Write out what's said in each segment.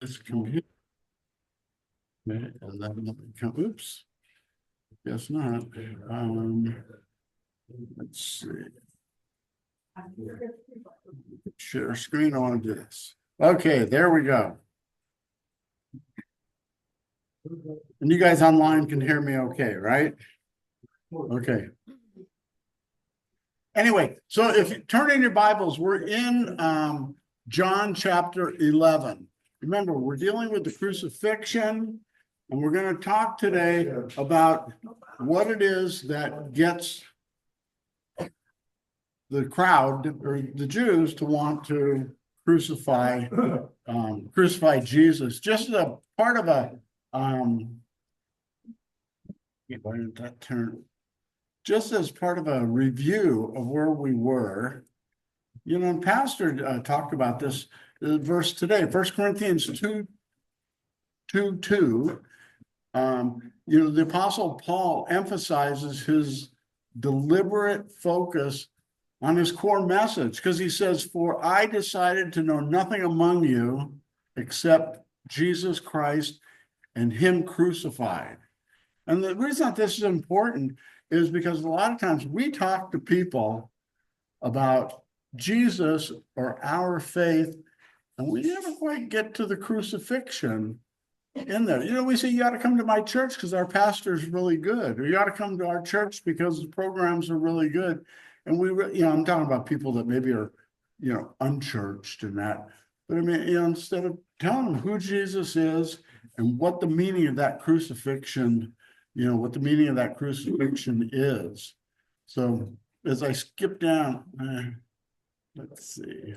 This computer. And then come, oops. Guess not. Let's see. Share screen on this. Okay, there we go. And you guys online can hear me okay, right? Okay. Anyway, so if you turn in your Bibles, we're in John chapter 11. Remember, we're dealing with the crucifixion, and we're going to talk today about what it is that gets the crowd or the Jews to want to crucify Jesus, just as a part of a why did that turn? Just as part of a review of where we were, and Pastor talked about this verse today, 1 Corinthians 2:2. The Apostle Paul emphasizes his deliberate focus on his core message, because he says, "For I decided to know nothing among you except Jesus Christ and him crucified." And the reason that this is important is because a lot of times we talk to people about Jesus or our faith, and we never quite get to the crucifixion in there. We say, you ought to come to my church because our pastor is really good, or you ought to come to our church because the programs are really good. And I'm talking about people that maybe are, unchurched and that. But I mean, instead of telling them who Jesus is and what the meaning of that crucifixion is. So as I skip down, let's see.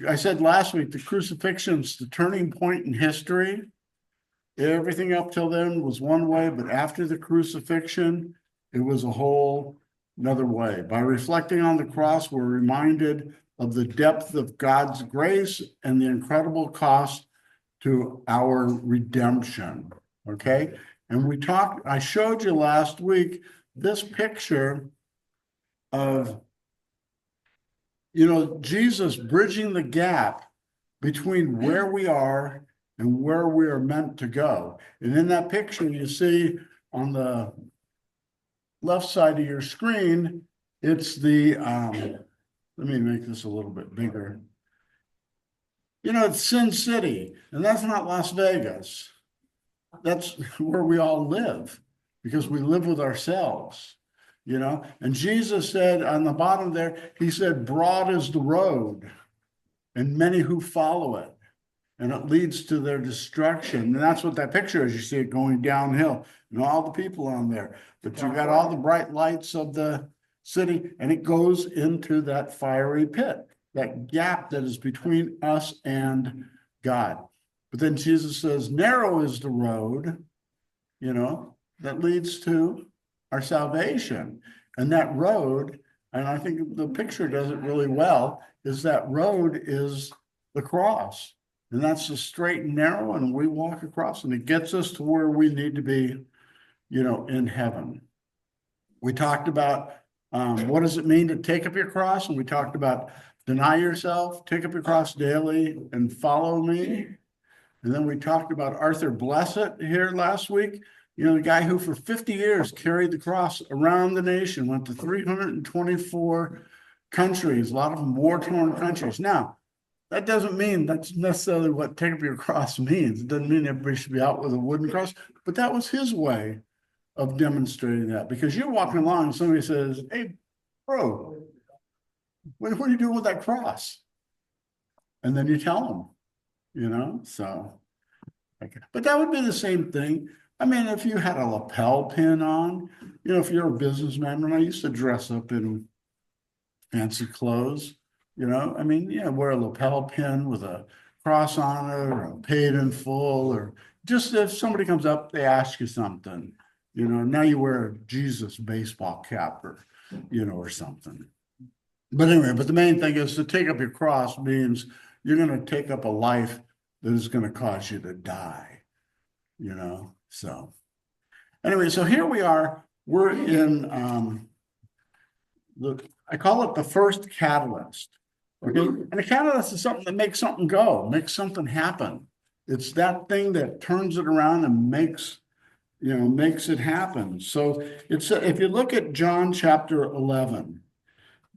I said last week, the crucifixion's the turning point in history. Everything up till then was one way, but after the crucifixion, it was a whole another way. By reflecting on the cross, we're reminded of the depth of God's grace and the incredible cost to our redemption. Okay. And I showed you last week this picture of, Jesus bridging the gap between where we are and where we are meant to go. And in that picture, you see on the left side of your screen, it's let me make this a little bit bigger. It's Sin City, and that's not Las Vegas. That's where we all live, because we live with ourselves, and Jesus said on the bottom there, he said, broad is the road and many who follow it, and it leads to their destruction. And that's what that picture is. You see it going downhill and all the people on there, but you got all the bright lights of the city, and it goes into that fiery pit, that gap that is between us and God. But then Jesus says, narrow is the road, that leads to our salvation. And that road, and I think the picture does it really well, is that road is the cross. And that's the straight and narrow, and we walk across, and it gets us to where we need to be, in heaven. We talked about what does it mean to take up your cross? And we talked about deny yourself, take up your cross daily, and follow me. And then we talked about Arthur Blessitt here last week, the guy who for 50 years carried the cross around the nation, went to 324 countries, a lot of them war-torn countries. Now, that doesn't mean that's necessarily what take up your cross means. It doesn't mean everybody should be out with a wooden cross, but that was his way of demonstrating that. Because you're walking along and somebody says, hey, bro, what are you doing with that cross? And then you tell them. So, okay. But that would be the same thing. I mean, if you had a lapel pin on, if you're a businessman, and I used to dress up in fancy clothes, wear a lapel pin with a cross on it, or paid in full, or just if somebody comes up, they ask you something, now you wear a Jesus baseball cap or something. But anyway, the main thing is to take up your cross means you're going to take up a life that is going to cause you to die, So anyway, so here we are. We're in I call it the first catalyst. Okay, and a catalyst is something that makes something go, makes something happen. It's that thing that turns it around and makes it happen. So if you look at John chapter 11,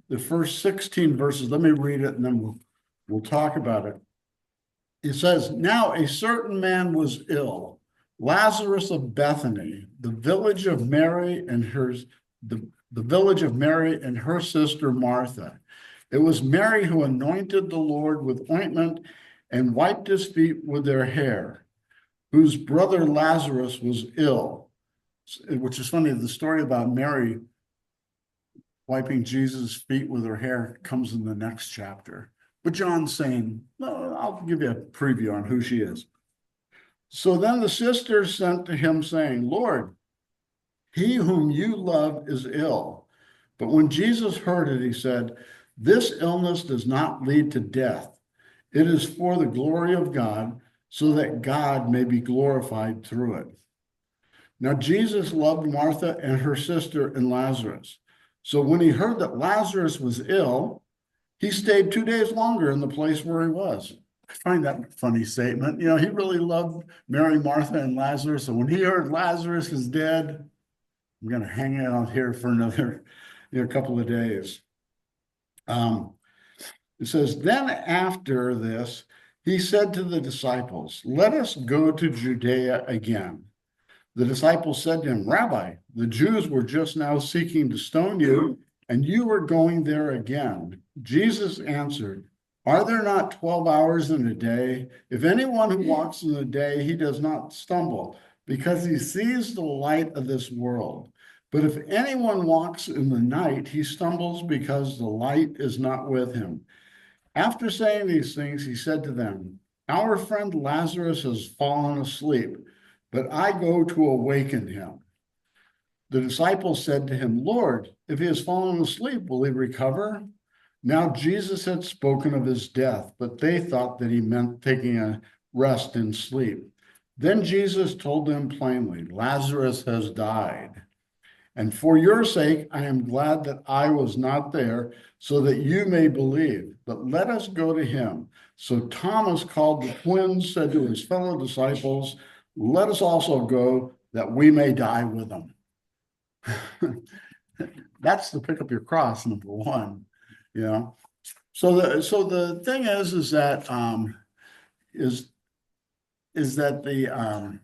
the first 16 verses, let me read it and then we'll talk about it. It says, now a certain man was ill, Lazarus of Bethany, the village of Mary and her sister Martha. It was Mary who anointed the Lord with ointment and wiped his feet with their hair, whose brother Lazarus was ill. Which is funny, the story about Mary wiping Jesus' feet with her hair comes in the next chapter. But John's saying, no, I'll give you a preview on who she is. So then the sisters sent to him saying, Lord, he whom you love is ill. But when Jesus heard it, he said, this illness does not lead to death. It is for the glory of God, so that God may be glorified through it. Now, Jesus loved Martha and her sister and Lazarus. So when he heard that Lazarus was ill, he stayed 2 days longer in the place where he was. I find that a funny statement. You know, he really loved Mary, Martha, and Lazarus. So when he heard Lazarus is dead, I'm going to hang out here for another couple of days. It says, then after this, he said to the disciples, let us go to Judea again. The disciples said to him, Rabbi, the Jews were just now seeking to stone you, and you were going there again. Jesus answered, are there not 12 hours in a day? If anyone who walks in the day, he does not stumble, because he sees the light of this world. But if anyone walks in the night, he stumbles because the light is not with him. After saying these things, he said to them, our friend Lazarus has fallen asleep, but I go to awaken him. The disciples said to him, Lord, if he has fallen asleep, will he recover? Now Jesus had spoken of his death, but they thought that he meant taking a rest in sleep. Then Jesus told them plainly, Lazarus has died. And for your sake, I am glad that I was not there, so that you may believe. But let us go to him. So Thomas, called the twins, said to his fellow disciples, let us also go, that we may die with him. That's to pick up your cross, number one. So the thing is that the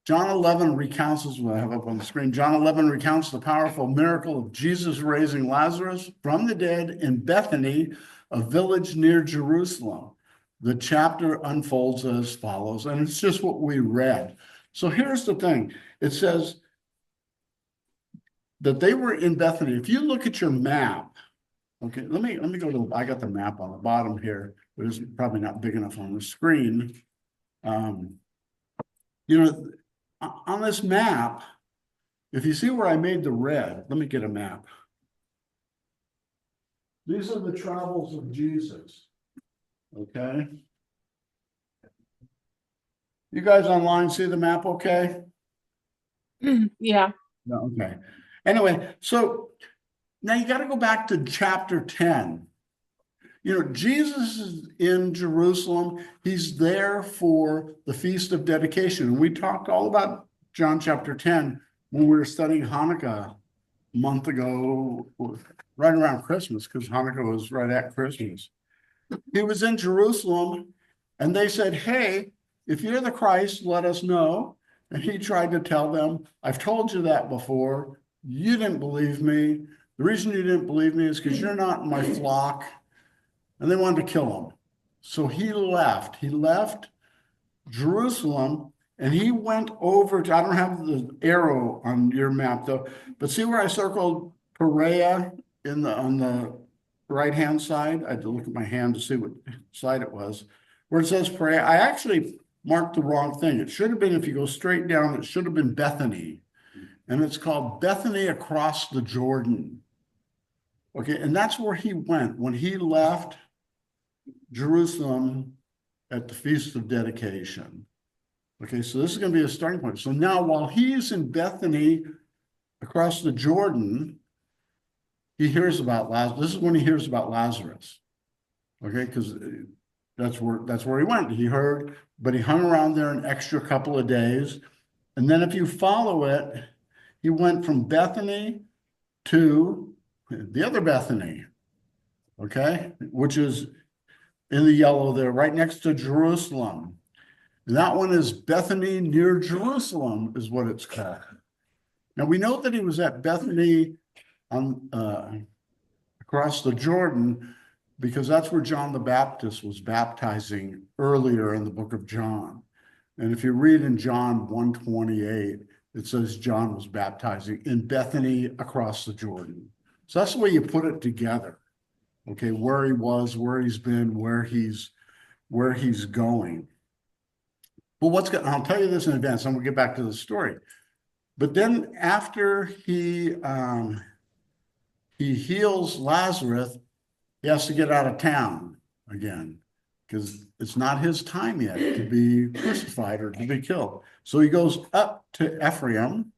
John 11 recounts, as I have up on the screen, John 11 recounts the powerful miracle of Jesus raising Lazarus from the dead in Bethany, a village near Jerusalem. The chapter unfolds as follows, and it's just what we read. So here's the thing. It says that they were in Bethany. If you look at your map, okay, let me go to, I got the map on the bottom here, but it's probably not big enough on the screen. On this map, if you see where I made the red, let me get a map. These are the travels of Jesus. Okay. You guys online see the map okay? Yeah. No, okay. Anyway, so now you got to go back to chapter 10. Jesus is in Jerusalem. He's there for the Feast of Dedication. And we talked all about John chapter 10 when we were studying Hanukkah a month ago, right around Christmas, because Hanukkah was right at Christmas. He was in Jerusalem, and they said, hey, if you're the Christ, let us know. And he tried to tell them, I've told you that before. You didn't believe me. The reason you didn't believe me is because you're not in my flock. And they wanted to kill him. So he left. He left Jerusalem, and he went over to, I don't have the arrow on your map though, but see where I circled Perea on the right-hand side? I had to look at my hand to see what side it was. Where it says Perea, I actually marked the wrong thing. It should have been, if you go straight down, it should have been Bethany. And it's called Bethany across the Jordan. Okay, and that's where he went when he left Jerusalem at the Feast of Dedication. Okay, so this is going to be a starting point. So now while he's in Bethany across the Jordan, he hears about Lazarus. This is when he hears about Lazarus. Okay, because that's where he went. He heard, but he hung around there an extra couple of days. And then if you follow it, he went from Bethany to the other Bethany, okay, which is in the yellow there, right next to Jerusalem. And that one is Bethany near Jerusalem, is what it's called. Now we know that he was at Bethany on across the Jordan, because that's where John the Baptist was baptizing earlier in the book of John. And if you read in John 1:28, it says John was baptizing in Bethany across the Jordan. So that's the way you put it together. Okay, where he was, where he's been, where he's going. But I'll tell you this in advance, and we'll get back to the story. But then after he heals Lazarus, he has to get out of town again, because it's not his time yet to be crucified or to be killed. So he goes up to Ephraim,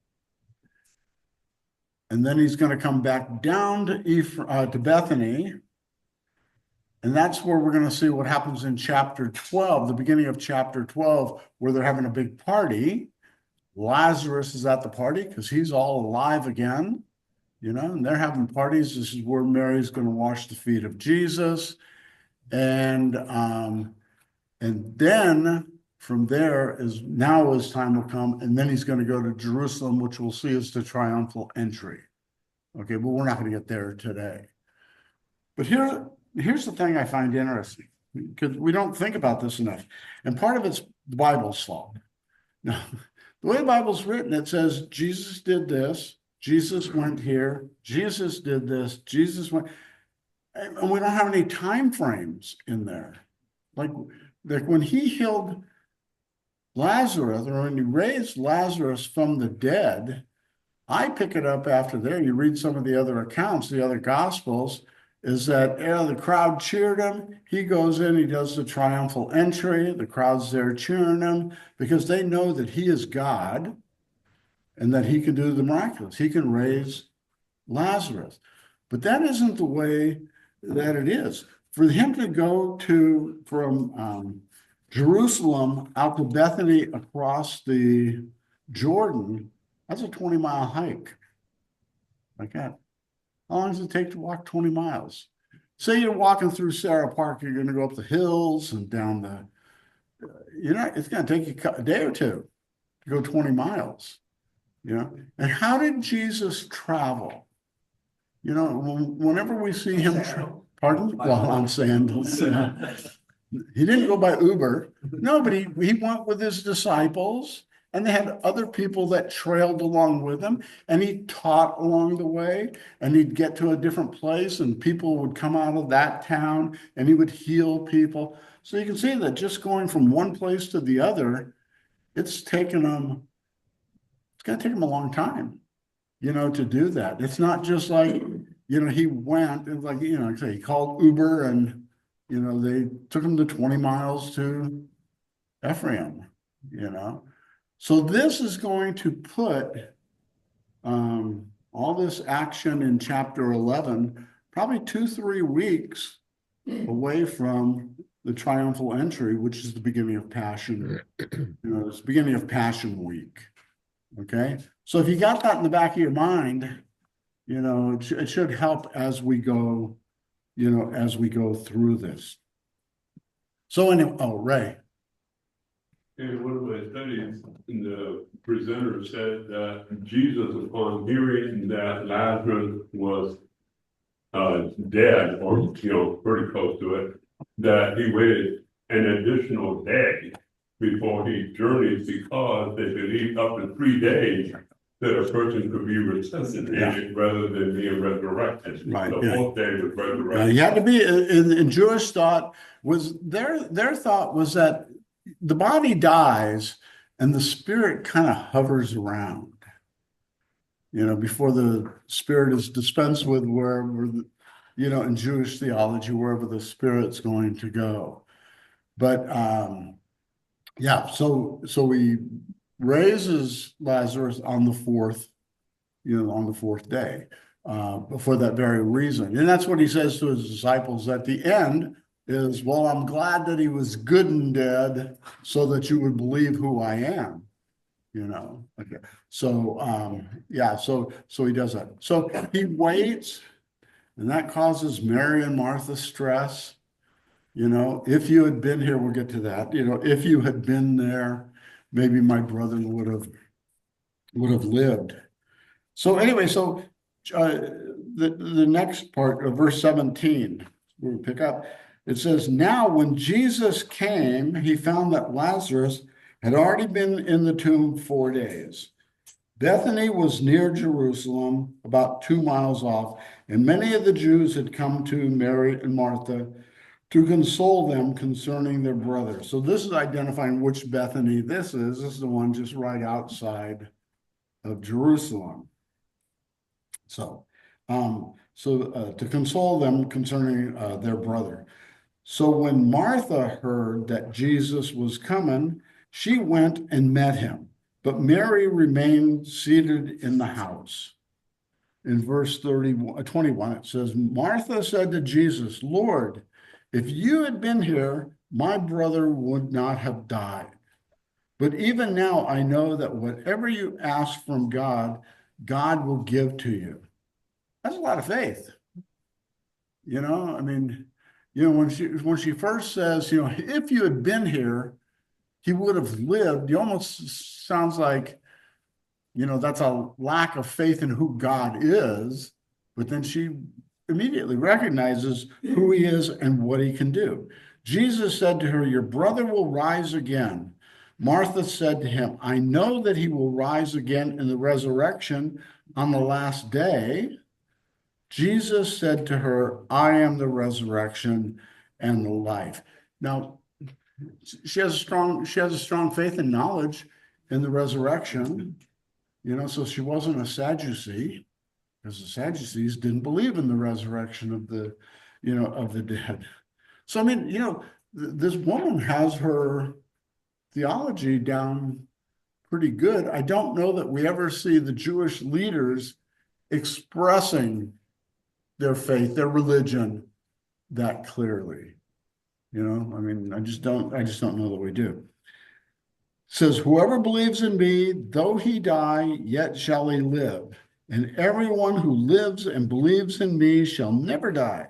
and then he's going to come back down to Bethany. And that's where we're going to see what happens in chapter 12, the beginning of chapter 12, where they're having a big party. Lazarus is at the party because he's all alive again, and they're having parties. This is where Mary's going to wash the feet of Jesus. And then from there now his time will come, and then he's going to go to Jerusalem, which we'll see is the triumphal entry. Okay, but we're not going to get there today. But here's the thing I find interesting, because we don't think about this enough. And part of it's the Bible's fault. Now, the way the Bible's written, it says Jesus did this, Jesus went here, Jesus did this, Jesus went, and we don't have any time frames in there. Like when he healed Lazarus, or when he raised Lazarus from the dead, I pick it up after there. You read some of the other accounts, the other gospels, is that the crowd cheered him. He goes in, he does the triumphal entry. The crowd's there cheering him because they know that he is God and that he can do the miraculous. He can raise Lazarus. But that isn't the way that it is. For him to go from Jerusalem out to Bethany across the Jordan, that's a 20-mile hike. Like that. How long does it take to walk 20 miles? Say you're walking through Sarah Park, you're going to go up the hills and down it's going to take you a day or two to go 20 miles, And how did Jesus travel? Whenever we see him, pardon? Well, on sandals. He didn't go by Uber. No, but he went with his disciples. And they had other people that trailed along with him, and he taught along the way, and he'd get to a different place, and people would come out of that town, and he would heal people. So you can see that just going from one place to the other, it's going to take him a long time, to do that. It's not just like, he went and he called Uber, and, they took him to 20 miles to Ephraim, So this is going to put all this action in chapter 11, probably 2-3 weeks away from the triumphal entry, which is the beginning of Passion. It's the beginning of Passion Week. Okay, so if you got that in the back of your mind, it should help as we go, through this. So anyway, Ray. In one of my studies, the presenter said that Jesus, upon hearing that Lazarus was dead, or pretty close to it, that he waited an additional day before he journeyed, because they believed up to 3 days that a person could be resuscitated rather than being resurrected. Right. The fourth day was resurrected. You had to be in Jewish thought was their thought was that the body dies and the spirit kind of hovers around, before the spirit is dispensed with, wherever, in Jewish theology, wherever the spirit's going to go. But so he raises Lazarus on the fourth day, for that very reason. And that's what he says to his disciples at the end is, well, I'm glad that he was good and dead so that you would believe who I am. Okay. So, yeah, so he does that. So he waits, and that causes Mary and Martha stress. If you had been here, we'll get to that. If you had been there, maybe my brother would have lived. So anyway, the next part of verse 17, we'll pick up. It says, now when Jesus came, he found that Lazarus had already been in the tomb 4 days. Bethany was near Jerusalem, about 2 miles off, and many of the Jews had come to Mary and Martha to console them concerning their brother. So this is identifying which Bethany this is. This is the one just right outside of Jerusalem. So, to console them concerning their brother. So when Martha heard that Jesus was coming, she went and met him, but Mary remained seated in the house. In verse 21, it says, Martha said to Jesus, Lord, if you had been here, my brother would not have died. But even now I know that whatever you ask from God, God will give to you. That's a lot of faith. I mean, when she first says, if you had been here, he would have lived. You almost sounds like, that's a lack of faith in who God is. But then she immediately recognizes who he is and what he can do. Jesus said to her, your brother will rise again. Martha said to him, I know that he will rise again in the resurrection on the last day. Jesus said to her, I am the resurrection and the life. Now, she has a strong faith and knowledge in the resurrection, so she wasn't a Sadducee, because the Sadducees didn't believe in the resurrection of the dead. So, I mean, this woman has her theology down pretty good. I don't know that we ever see the Jewish leaders expressing their faith, their religion that clearly. I mean, I just don't know that we do. It says, whoever believes in me, though he die, yet shall he live. And everyone who lives and believes in me shall never die.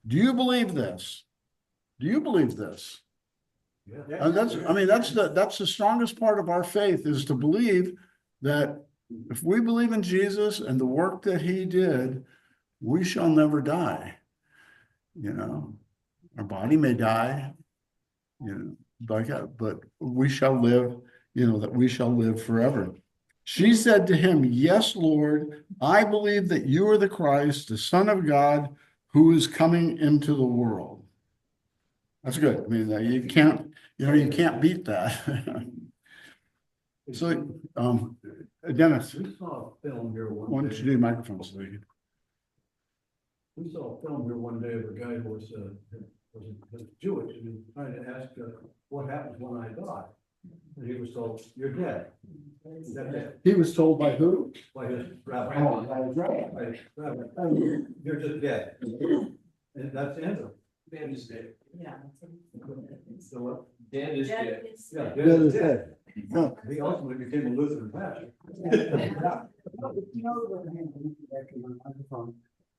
Do you believe this? Do you believe this? Yeah. And that's the strongest part of our faith, is to believe that if we believe in Jesus and the work that he did, we shall never die. Our body may die, but we shall live, that we shall live forever. She said to him, yes, Lord, I believe that you are the Christ, the Son of God, who is coming into the world. That's good. I mean, you can't beat that. So, Dennis, We saw a film here why one don't you day. do your microphone so you can. We saw a film here one day of a guy who was Jewish, and he was trying to ask, what happens when I die? And he was told, you're dead. That's it. He was told by who? By his rabbi. Oh, by his rabbi. By his rabbi. You're just dead. And that's the end of it. Dead is dead. Yeah. So what? Dead is dead. Yeah, That dead is is dead. it. Huh. He ultimately became a Lutheran pastor.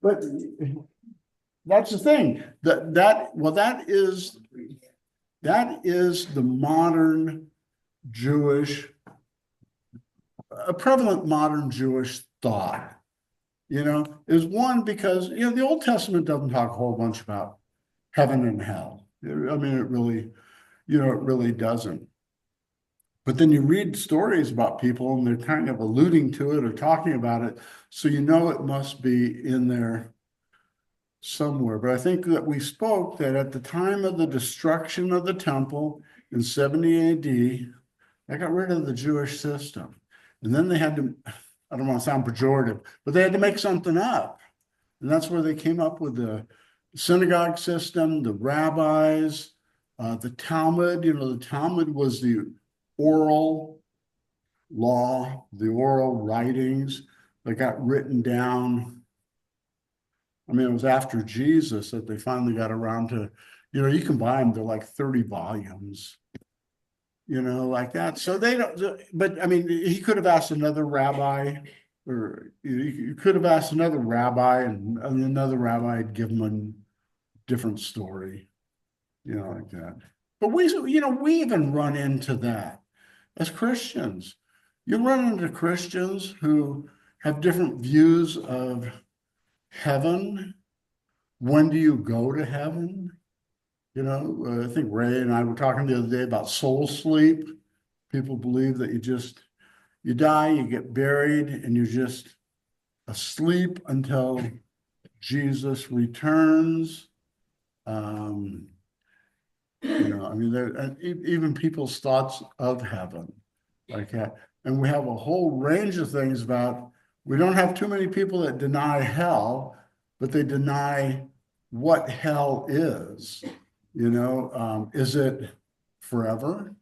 But that's the thing, that is the modern Jewish, a prevalent modern Jewish thought, is one, because, the Old Testament doesn't talk a whole bunch about heaven and hell. I mean, it really doesn't. But then you read stories about people and they're kind of alluding to it or talking about it. So it must be in there somewhere. But I think that we spoke that at the time of the destruction of the temple in 70 AD, they got rid of the Jewish system. And then they had to, I don't want to sound pejorative, but they had to make something up. And that's where they came up with the synagogue system, the rabbis, the Talmud. The Talmud was the oral law, the oral writings that got written down. I mean, it was after Jesus that they finally got around to, You know, you can buy them, they're like 30 volumes, you know, like that. So they don't, but I mean, he could have asked another rabbi, or you could have asked another rabbi, and another rabbi had given him a different story, you know, like that. But we even run into that as Christians. You run into Christians who have different views of heaven. When do you go to heaven? You know, I think Ray and I were talking the other day about soul sleep. People believe that you die, you get buried, and you're just asleep until Jesus returns. You know, I mean, even people's thoughts of heaven like that. And we have a whole range of things about, we don't have too many people that deny hell, but they deny what hell is. You know, is it forever?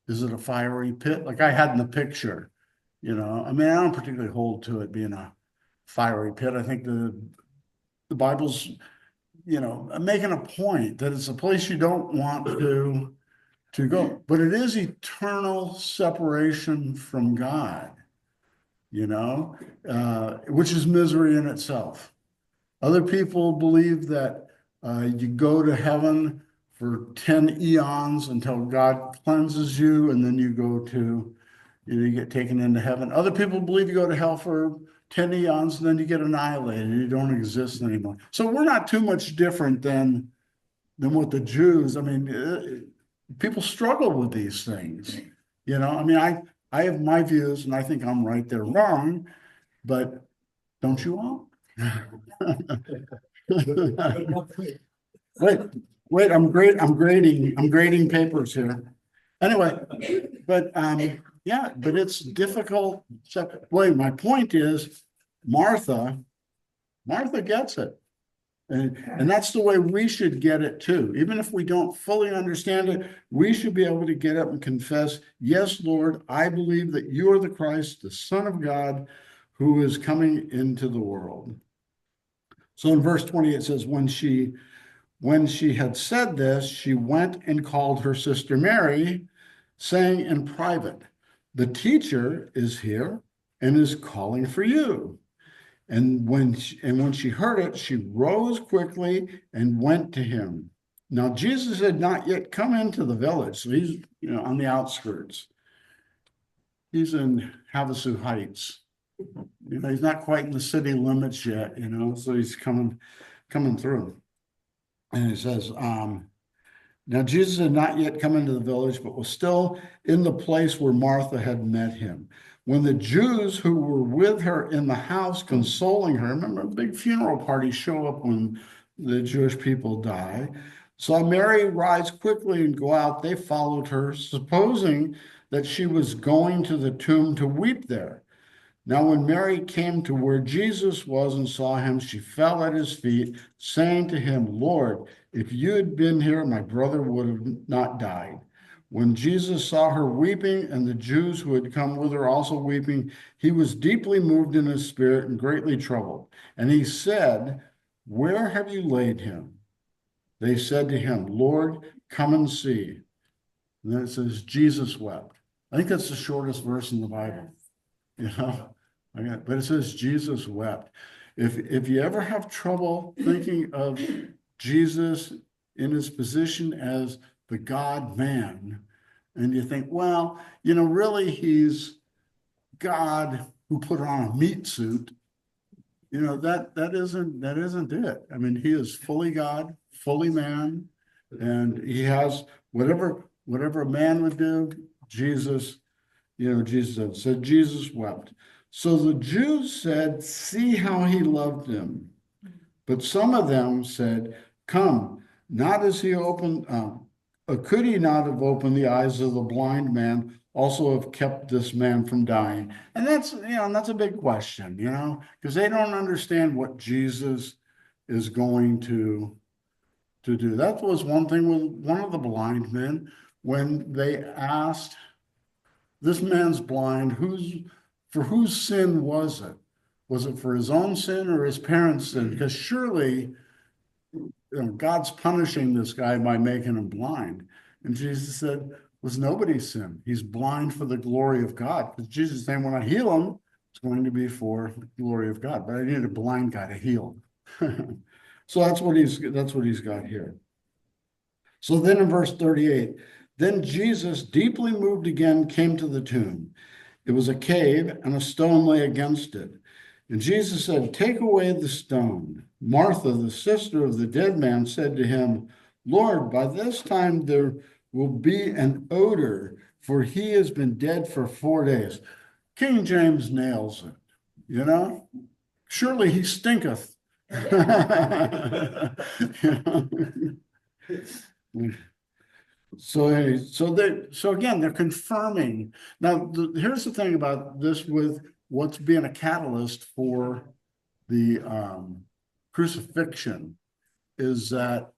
Is it a fiery pit? Like I had in the picture, you know, I mean, I don't particularly hold to it being a fiery pit. I think the Bible's, you know, making a point that it's a place you don't want to go, but it is eternal separation from God, you know, which is misery in itself. Other people believe that you go to heaven for 10 eons until God cleanses you, and then you go to, you know, you get taken into heaven. Other people believe you go to hell for 10 eons and then you get annihilated. You don't exist anymore. So we're not too much different than what the Jews, I mean, people struggle with these things. You know, I mean, I have my views and I think I'm right, they're wrong, but don't you all? Wait, wait, I'm grading papers here. Anyway, but yeah, but it's difficult. So, wait, my point is Martha gets it. And that's the way we should get it too. Even if we don't fully understand it, we should be able to get up and confess, yes, Lord, I believe that you are the Christ, the Son of God, who is coming into the world. So in verse 20, it says, when she had said this, she went and called her sister Mary, saying in private, the teacher is here and is calling for you. And when she heard it, she rose quickly and went to him. Now Jesus had not yet come into the village, so he's, you know, on the outskirts. He's in Havasu Heights. You know, he's not quite in the city limits yet, you know, so he's coming through. And it says, now Jesus had not yet come into the village, but was still in the place where Martha had met him. When the Jews who were with her in the house consoling her, remember, big funeral parties show up when the Jewish people die, saw Mary rise quickly and go out. They followed her, supposing that she was going to the tomb to weep there. Now, when Mary came to where Jesus was and saw him, she fell at his feet, saying to him, Lord, if you had been here, my brother would have not died. When Jesus saw her weeping and the Jews who had come with her also weeping, he was deeply moved in his spirit and greatly troubled. And he said, where have you laid him? They said to him, Lord, come and see. And then it says, Jesus wept. I think that's the shortest verse in the Bible. You know, but it says Jesus wept. If you ever have trouble thinking of Jesus in his position as the God man, and you think, well, you know, really he's God who put on a meat suit, you know, that isn't it. I mean, he is fully God, fully man, and he has whatever a man would do, Jesus. You know, Jesus said, Jesus wept. So the Jews said, see how he loved him. But some of them said, come, not as he opened, could he not have opened the eyes of the blind man, also have kept this man from dying? And that's, you know, that's a big question, you know, because they don't understand what Jesus is going to do. That was one thing with one of the blind men when they asked, this man's blind, for whose sin was it? Was it for his own sin or his parents' sin? Because surely God's punishing this guy by making him blind. And Jesus said, was nobody's sin. He's blind for the glory of God. Because Jesus is saying, when I heal him, it's going to be for the glory of God. But I need a blind guy to heal. So that's what he's got here. So then in verse 38, then Jesus, deeply moved again, came to the tomb. It was a cave, and a stone lay against it. And Jesus said, take away the stone. Martha, the sister of the dead man, said to him, Lord, by this time there will be an odor, for he has been dead for 4 days. King James nails it, you know? Surely he stinketh. So again, they're confirming. Now, here's the thing about this with what's being a catalyst for the crucifixion is that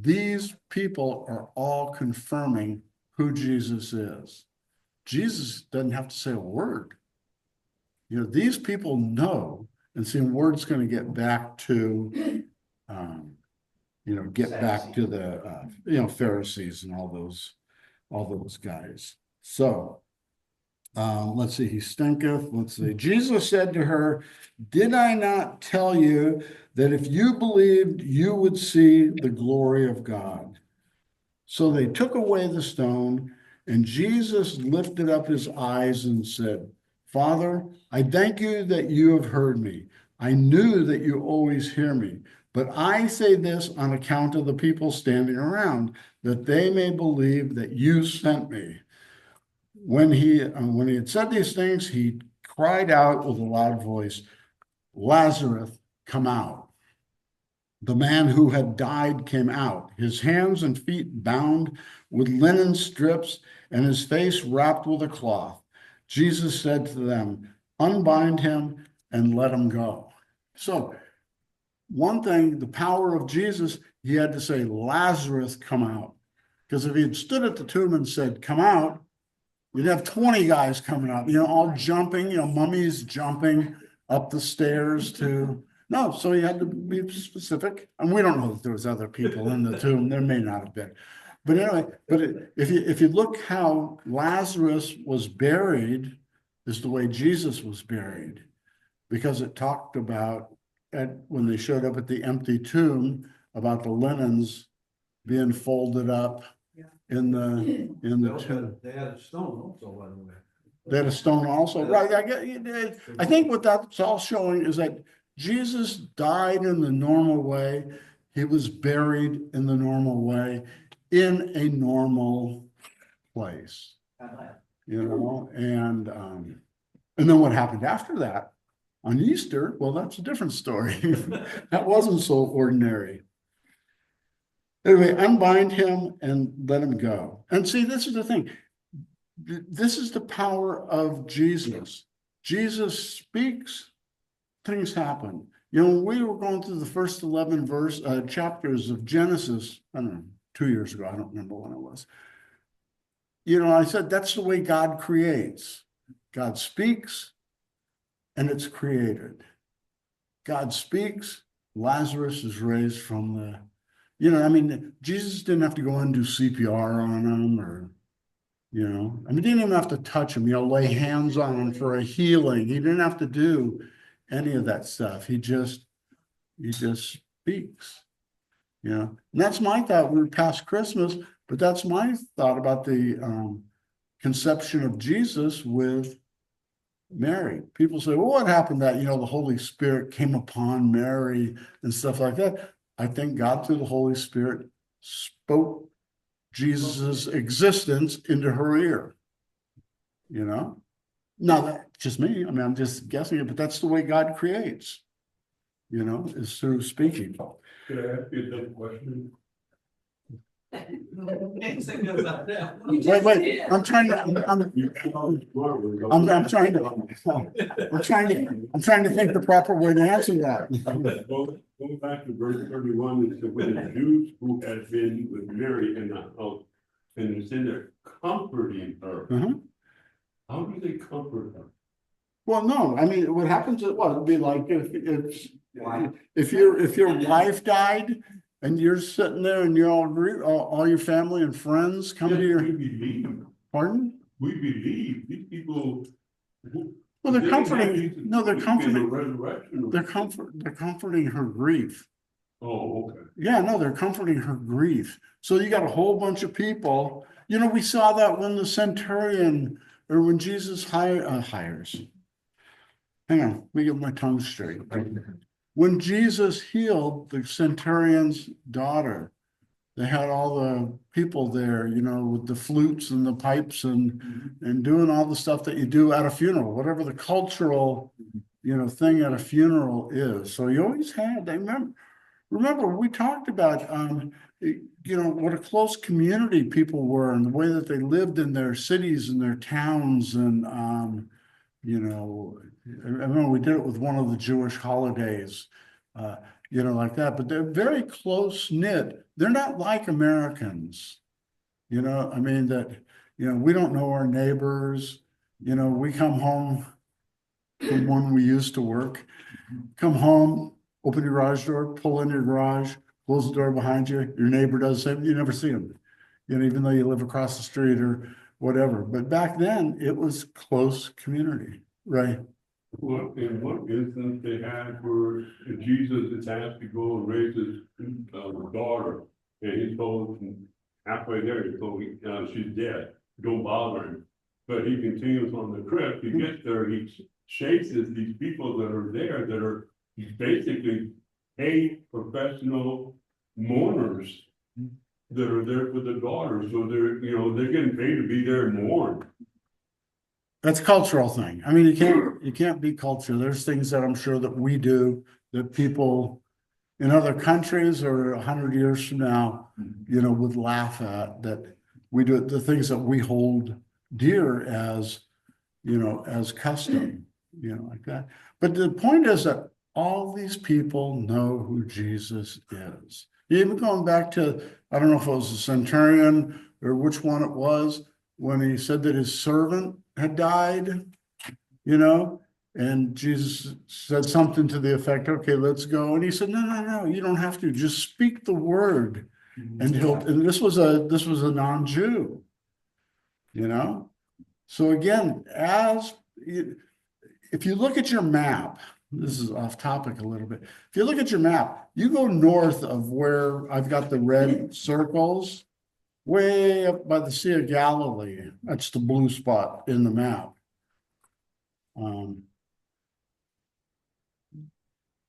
these people are all confirming who Jesus is. Jesus doesn't have to say a word. You know, these people know, and see, word's going to get back to, get back to the, Pharisees and all those guys. So, let's see, he stinketh. Let's see. Jesus said to her, did I not tell you that if you believed, you would see the glory of God? So they took away the stone, and Jesus lifted up his eyes and said, Father, I thank you that you have heard me. I knew that you always hear me, but I say this on account of the people standing around, that they may believe that you sent me. When he had said these things, he cried out with a loud voice, Lazarus, come out. The man who had died came out, his hands and feet bound with linen strips, and his face wrapped with a cloth. Jesus said to them, unbind him and let him go. So, one thing, the power of Jesus, he had to say, Lazarus, come out. Because if he had stood at the tomb and said, come out, you'd have 20 guys coming out, all jumping, mummies jumping up the stairs to... No, so he had to be specific. And we don't know if there was other people in the tomb. There may not have been. But anyway, if you look how Lazarus was buried, is the way Jesus was buried. Because it talked about, when they showed up at the empty tomb, about the linens being folded up in the tomb. They had a stone also, by the way. They had a stone also, right? I think what that's all showing is that Jesus died in the normal way. He was buried in the normal way, in a normal place, and then what happened after that on Easter? Well, that's a different story. That wasn't so ordinary. Anyway, unbind him and let him go. And see, this is the thing. This is the power of Jesus. Jesus speaks, things happen. When we were going through the first 11 chapters of Genesis, I don't know, 2 years ago, I don't remember when it was. I said, that's the way God creates. God speaks, and it's created. God speaks, Lazarus is raised from the, Jesus didn't have to go and do CPR on him or, he didn't even have to touch him, lay hands on him for a healing. He didn't have to do any of that stuff. He just speaks, And that's my thought. We're past Christmas, but that's my thought about the conception of Jesus with Mary. People say, well, what happened that, the Holy Spirit came upon Mary and stuff like that. I think God through the Holy Spirit spoke Jesus's existence into her ear, Now, that's just me. I'm just guessing it, but that's the way God creates, is through speaking. Could I ask you a dumb question? Wait, I'm trying to think the proper way to answer that. Going back to verse 31, it said, when the Jews who had been with Mary in the house, and it's in there comforting her. How do they comfort her? Well, no, what happens is, it'd be like if your wife died And you're sitting there and you're all your family and friends come to We your, believe, pardon? we believe, these people. Well, they're they comforting, have Jesus no, they're believe in the comforting, resurrection. they're comforting her grief. Oh, okay. Yeah, no, they're comforting her grief. So you got a whole bunch of people, we saw that when the centurion, or when Jesus hires. Hang on, let me get my tongue straight. When Jesus healed the centurion's daughter, they had all the people there, with the flutes and the pipes and doing all the stuff that you do at a funeral, whatever the cultural, thing at a funeral is. So you always had, remember we talked about, what a close community people were and the way that they lived in their cities and their towns. And, I remember we did it with one of the Jewish holidays, like that, but they're very close knit. They're not like Americans, I mean that, we don't know our neighbors, we come home from when we used to work, come home, open your garage door, pull in your garage, close the door behind you, your neighbor does the same, you never see them, even though you live across the street or whatever. But back then it was close community, right? Well, in one instance, they had where Jesus is asked to go and raise his daughter, and he's told halfway there, he's told she's dead, don't bother him. But he continues on the trip, he gets there, he chases these people that are there that are basically paid professional mourners that are there for the daughter, so they're getting paid to be there and mourn. That's a cultural thing. I mean, you can't be culture. There's things that I'm sure that we do that people in other countries or 100 years from now, would laugh at, that we do the things that we hold dear as, as custom, like that. But the point is that all these people know who Jesus is. Even going back to, I don't know if it was the centurion or which one it was, when he said that his servant had died, and Jesus said something to the effect, okay, let's go. And he said, no, you don't have to, just speak the word. And this was a non-Jew, So again, if you look at your map, this is off topic a little bit. If you look at your map, you go north of where I've got the red circles, way up by the Sea of Galilee. That's the blue spot in the map.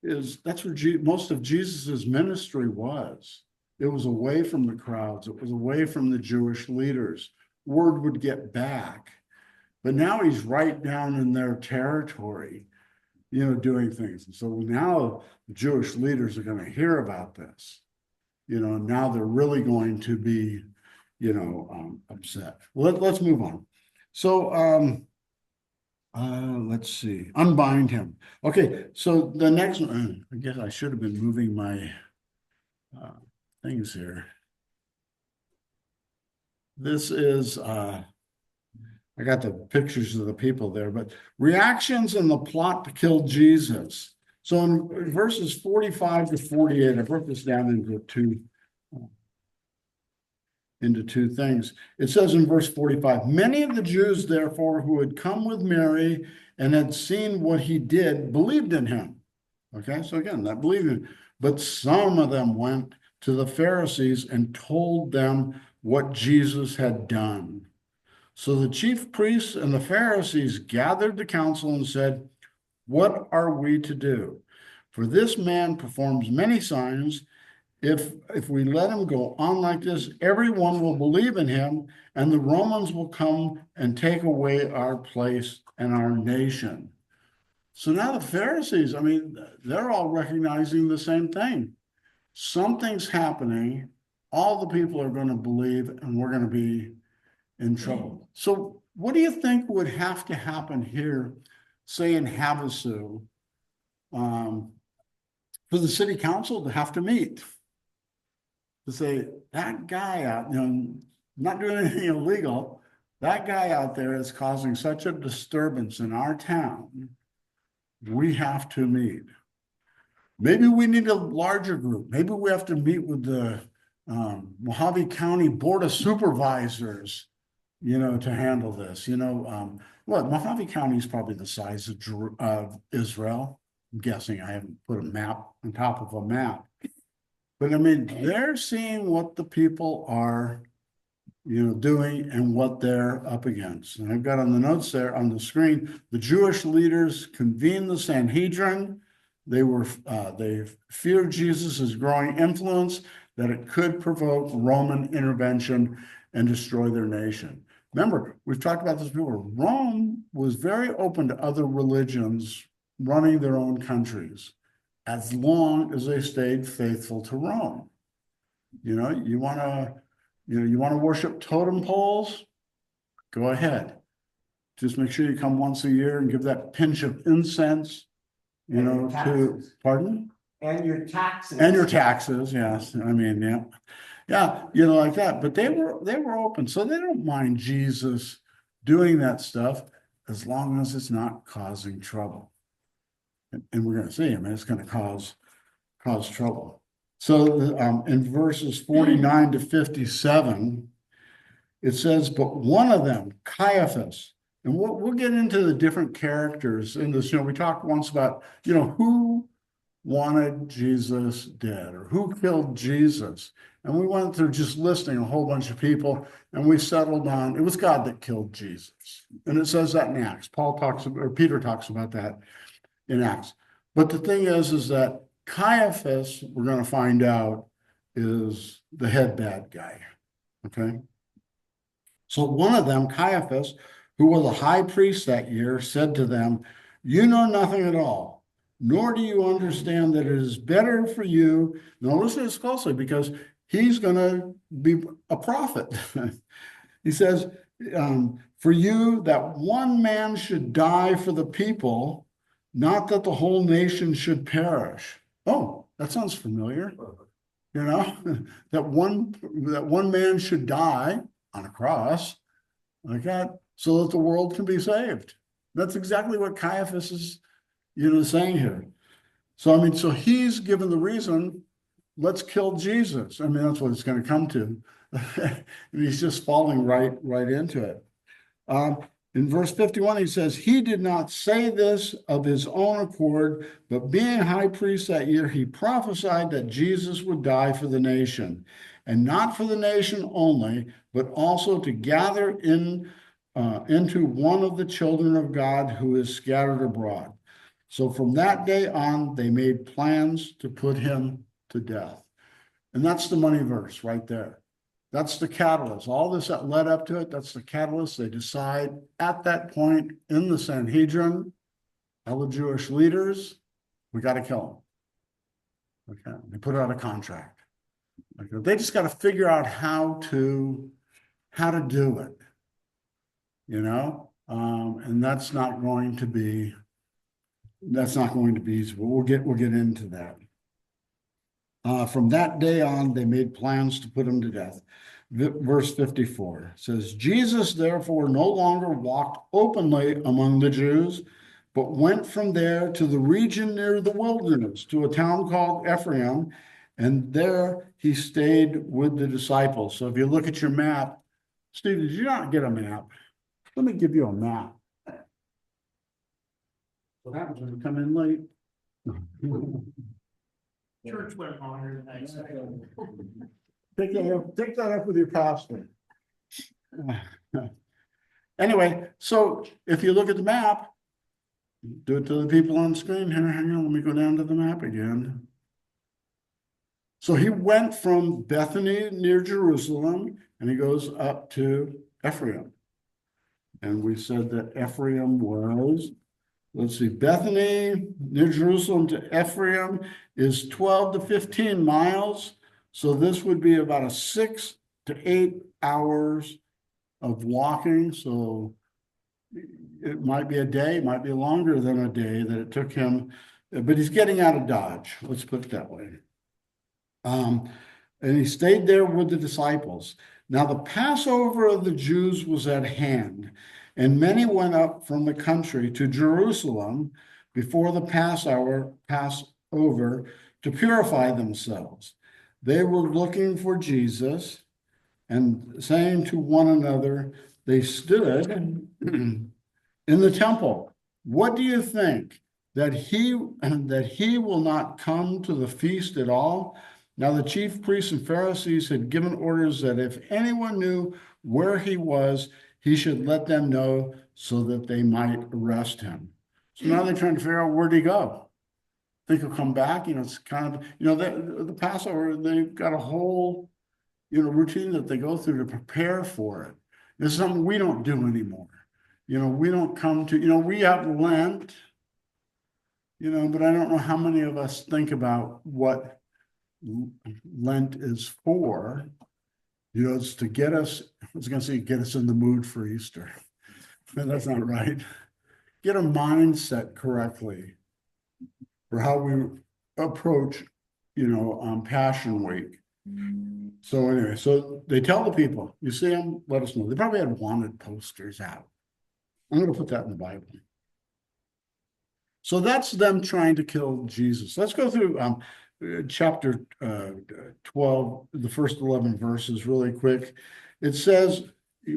That's where most of Jesus's ministry was. It was away from the crowds. It was away from the Jewish leaders. Word would get back. But now he's right down in their territory, doing things. And so now the Jewish leaders are going to hear about this, now they're really going to be, upset. Let's move on. So, let's see, unbind him. Okay, so the next one, I guess I should have been moving my things here. This is, I got the pictures of the people there, but reactions in the plot to kill Jesus. So in verses 45 to 48, I broke this down into two things. It says in verse 45, many of the Jews, therefore, who had come with Mary and had seen what he did, believed in him. Okay, so again, that believing. But some of them went to the Pharisees and told them what Jesus had done. So the chief priests and the Pharisees gathered the council and said, what are we to do? For this man performs many signs. If we let him go on like this, everyone will believe in him, and the Romans will come and take away our place and our nation. So now the Pharisees, they're all recognizing the same thing. Something's happening. All the people are going to believe, and we're going to be in trouble. So what do you think would have to happen here, say in Havasu, for the city council to have to meet? To say, that guy out, not doing anything illegal, that guy out there is causing such a disturbance in our town, we have to meet. Maybe we need a larger group. Maybe we have to meet with the Mojave County Board of Supervisors, to handle this, Mojave County is probably the size of Israel. I'm guessing. I haven't put a map on top of a map. But I mean, they're seeing what the people are, doing and what they're up against. And I've got on the notes there on the screen, the Jewish leaders convened the Sanhedrin. They feared Jesus' growing influence, that it could provoke Roman intervention and destroy their nation. Remember, we've talked about this before. Rome was very open to other religions running their own countries, as long as they stayed faithful to Rome. You want to worship totem poles? Go ahead. Just make sure you come once a year and give that pinch of incense, pardon? And your taxes. And your taxes, yes. I mean, yeah. Yeah, like that. But they were open. So they don't mind Jesus doing that stuff as long as it's not causing trouble. And we're going to see, it's going to cause trouble. So in verses 49 to 57, it says, but one of them, Caiaphas, and we'll get into the different characters in this. We talked once about, who wanted Jesus dead or who killed Jesus. And we went through just listing a whole bunch of people, and we settled on it was God that killed Jesus. And it says that in Acts. Peter talks about that in Acts. But the thing is that Caiaphas, we're going to find out, is the head bad guy. Okay. So one of them, Caiaphas, who was a high priest that year, said to them, "You know nothing at all, nor do you understand that it is better for you." Now listen to this closely, because he's going to be a prophet. He says, for you that one man should die for the people, not that the whole nation should perish. Oh, that sounds familiar. That one man should die on a cross like that, so that the world can be saved. That's exactly what Caiaphas is, saying here. So, so he's given the reason, let's kill Jesus. That's what it's going to come to. And he's just falling right into it. In verse 51, he says, he did not say this of his own accord, but being high priest that year, he prophesied that Jesus would die for the nation, and not for the nation only, but also to gather into one of the children of God who is scattered abroad. So from that day on, they made plans to put him to death. And that's the money verse right there. That's the catalyst. All this that led up to it, that's the catalyst. They decide at that point in the Sanhedrin, all the Jewish leaders, we got to kill him. Okay. They put out a contract. Okay. They just got to figure out how to do it. And that's not going to be easy. But we'll get into that. From that day on, they made plans to put him to death. Verse 54 says, Jesus therefore no longer walked openly among the Jews, but went from there to the region near the wilderness, to a town called Ephraim, and there he stayed with the disciples. So if you look at your map, Steve, did you not get a map? Let me give you a map. What happens when you come in late? Church went longer than I expected. Take that up with your pastor. Anyway, so if you look at the map, do it to the people on screen here. Hang on, let me go down to the map again. So he went from Bethany near Jerusalem, and he goes up to Ephraim. And we said that Ephraim was, let's see, Bethany near Jerusalem to Ephraim is 12 to 15 miles. So this would be about a 6 to 8 hours of walking. So it might be a day, it might be longer than a day that it took him, but he's getting out of Dodge. Let's put it that way. And he stayed there with the disciples. Now the Passover of the Jews was at hand, and many went up from the country to Jerusalem before the Passover over to purify themselves. They were looking for Jesus and saying to one another, they stood in the temple. What do you think? That he will not come to the feast at all? Now the chief priests and Pharisees had given orders that if anyone knew where he was, he should let them know so that they might arrest him. So now they're trying to figure out where'd he go. Think he'll come back. It's kind of, the Passover, they've got a whole, routine that they go through to prepare for it. This is something we don't do anymore. We don't come to, we have Lent, but I don't know how many of us think about what Lent is for. It's to get us, I was going to say, get us in the mood for Easter. But that's not right. Get a mindset correctly for how we approach, Passion Week. So anyway, so they tell the people, you see them, let us know. They probably had wanted posters out. I'm going to put that in the Bible. So that's them trying to kill Jesus. Let's go through chapter 12, the first 11 verses really quick. It says,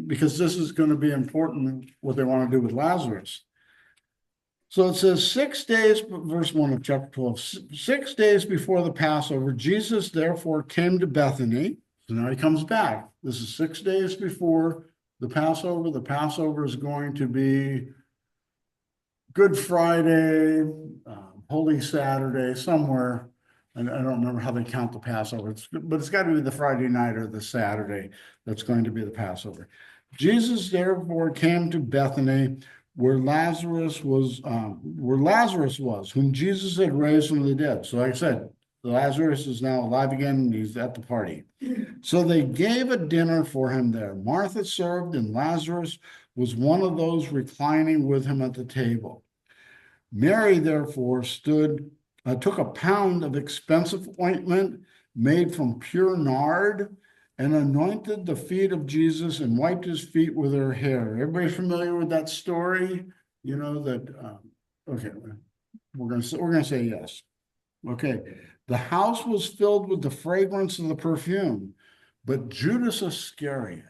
because this is going to be important, what they want to do with Lazarus. So it says 6 days, verse 1 of chapter 12, 6 days before the Passover, Jesus therefore came to Bethany. So now he comes back. This is 6 days before the Passover. The Passover is going to be Good Friday, Holy Saturday, somewhere. And I don't remember how they count the Passover, but it's got to be the Friday night or the Saturday that's going to be the Passover. Jesus therefore came to Bethany, where Lazarus was, whom Jesus had raised from the dead. So like I said, Lazarus is now alive again, and he's at the party. So they gave a dinner for him there. Martha served, and Lazarus was one of those reclining with him at the table. Mary therefore took a pound of expensive ointment made from pure nard and anointed the feet of Jesus and wiped his feet with her hair. Everybody familiar with that story? Okay, we're gonna say yes. Okay, the house was filled with the fragrance of the perfume, but Judas Iscariot,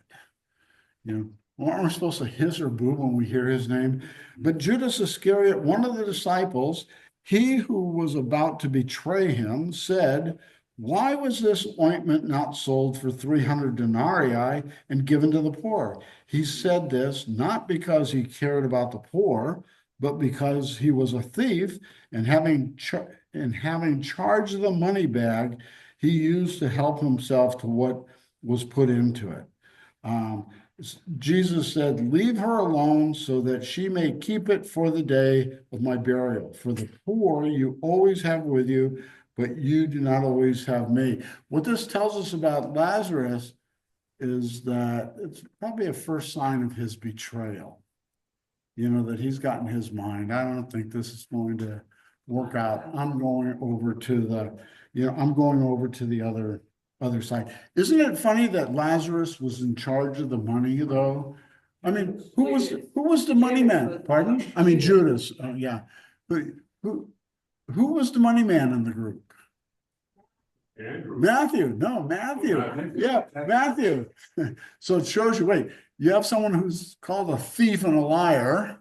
aren't we supposed to hiss or boo when we hear his name? But Judas Iscariot, one of the disciples, he who was about to betray him, said, "Why was this ointment not sold for 300 denarii and given to the poor?" He said this not because he cared about the poor, but because he was a thief, and having charged the money bag, he used to help himself to what was put into it. Jesus said, "Leave her alone so that she may keep it for the day of my burial. For the poor you always have with you, but you do not always have me." What this tells us about Lazarus is that it's probably a first sign of his betrayal. That he's got in his mind, I don't think this is going to work out. I'm going over to the other side. Isn't it funny that Lazarus was in charge of the money, though? I mean, who was the money man? Pardon? I mean, Judas. Yeah. Who was the money man in the group? Andrew. Matthew. Yeah, Matthew. So it shows you, wait, you have someone who's called a thief and a liar,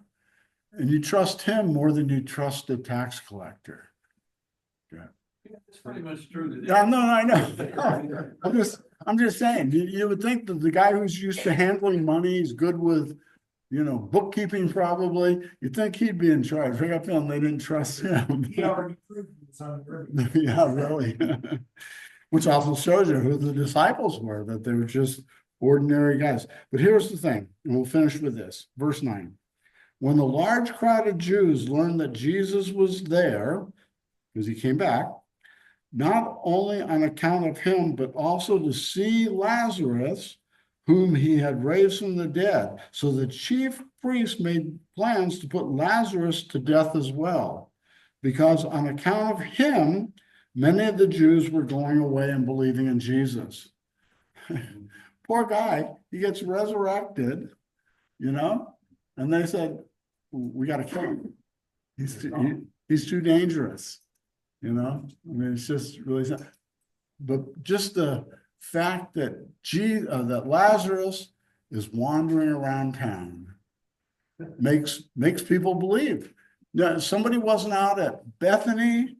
and you trust him more than you trust a tax collector. Yeah. It's pretty much true. Yeah, no, I know. I'm just saying, you would think that the guy who's used to handling money is good with, bookkeeping probably. You'd think he'd be in charge. I got a feeling they didn't trust him. He already proved it's untrue. Yeah, really. Which also shows you who the disciples were, that they were just ordinary guys. But here's the thing, and we'll finish with this. Verse 9. When the large crowd of Jews learned that Jesus was there, because he came back, not only on account of him, but also to see Lazarus, whom he had raised from the dead. So the chief priests made plans to put Lazarus to death as well, because on account of him, many of the Jews were going away and believing in Jesus. Poor guy, he gets resurrected, and they said, "We got to kill him. He's too dangerous." you know, I mean, it's just really, but just the fact that that Lazarus is wandering around town makes people believe. Now, somebody wasn't out at Bethany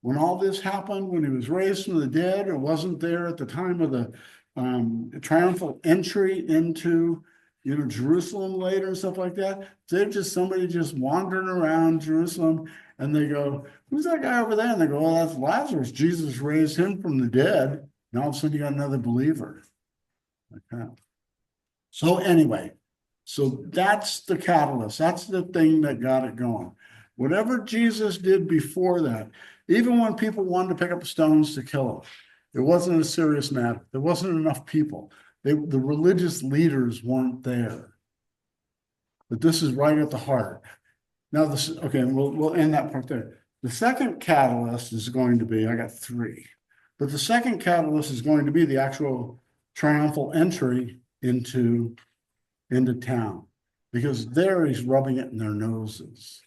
when all this happened, when he was raised from the dead, or wasn't there at the time of the triumphal entry into, you know, Jerusalem later and stuff like that. They're just somebody just wandering around Jerusalem, and they go, "Who's that guy over there?" And they go, "Well, that's Lazarus. Jesus raised him from the dead." And all of a sudden, you got another believer. Okay. So anyway, so that's the catalyst. That's the thing that got it going. Whatever Jesus did before that, even when people wanted to pick up stones to kill him, it wasn't a serious matter. There wasn't enough people. The religious leaders weren't there. But this is right at the heart. Now this, okay, we'll end that part there. The second catalyst is going to be, I got three, but the second catalyst is going to be the actual triumphal entry into town, because there he's rubbing it in their noses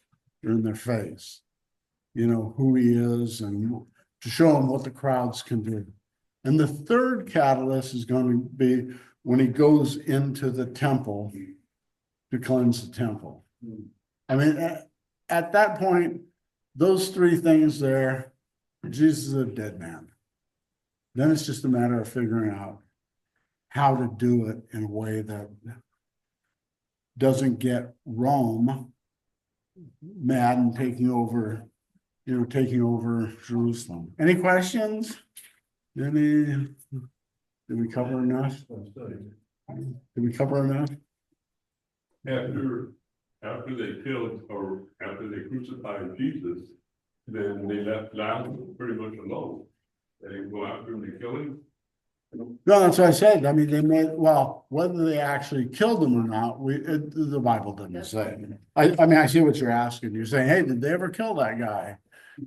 or in their face, you know, who he is, and to show them what the crowds can do. And the third catalyst is going to be when he goes into the temple to cleanse the temple. I mean, at that point, those three things there, Jesus is a dead man. Then it's just a matter of figuring out how to do it in a way that doesn't get Rome mad and taking over Jerusalem. Any questions? Did we cover enough? Did we cover enough? After they killed, or after they crucified Jesus, then they left Lazarus pretty much alone. They didn't go after him to kill him. No, that's what I said. I mean, well, whether they actually killed him or not, the Bible doesn't say. I mean, I see what you're asking. You're saying, hey, did they ever kill that guy?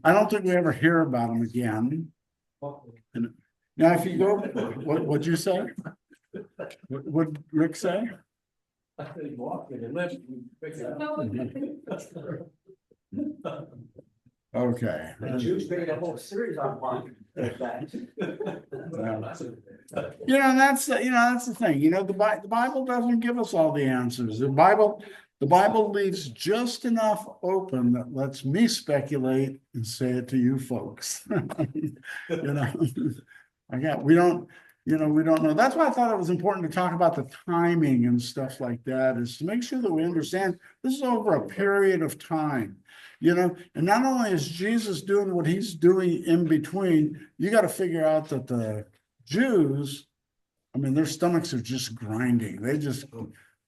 I don't think we ever hear about him again. And now, if you go, what'd you say? What'd Rick say? I said he walked in and left. Okay. The Jews made a whole series on one. You know, that's the thing. You know, the Bible doesn't give us all the answers. The Bible leaves just enough open that lets me speculate and say it to you folks. You know, we don't know. That's why I thought it was important to talk about the timing and stuff like that, is to make sure that we understand this is over a period of time. You know, and not only is Jesus doing what he's doing in between, you got to figure out that the Jews, I mean, their stomachs are just grinding. They're just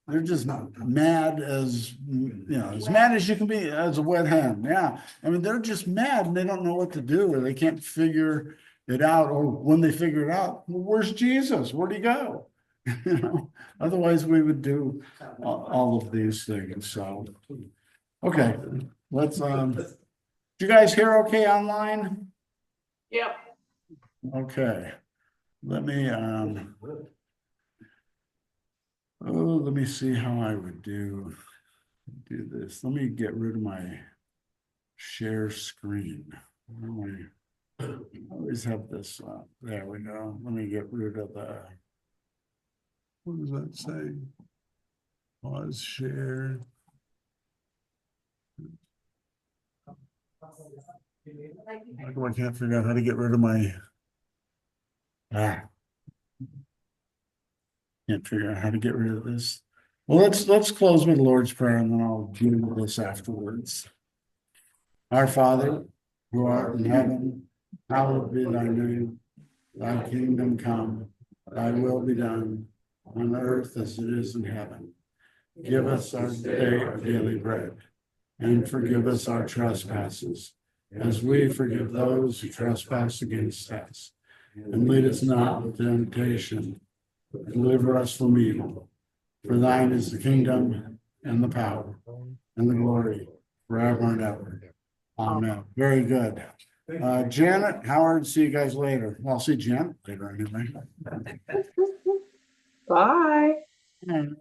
mad as, you know, as mad as you can be as a wet hen. Yeah. I mean, they're just mad and they don't know what to do, or they can't figure it out. Or when they figure it out, well, where's Jesus? Where'd he go? You know, otherwise we would do all of these things. So, okay. Let's, do you guys hear okay online? Yep. Okay. Let me, let me see how I would do this. Let me get rid of my share screen. I always have this, there we go. Let me get rid of what does that say? Pause share. How come I can't figure out how to get rid of my can't figure out how to get rid of this. Well, let's close with the Lord's Prayer, and then I'll deal with this afterwards. Our Father, who art in heaven, hallowed be thy name. Thy kingdom come, thy will be done, on earth as it is in heaven. Give us our day our daily bread, and forgive us our trespasses, as we forgive those who trespass against us. And lead us not into temptation, but deliver us from evil. For thine is the kingdom, and the power, and the glory, forever and ever. Amen. Very good. Janet, Howard, see you guys later. Well, I'll see Janet later anyway. Bye. And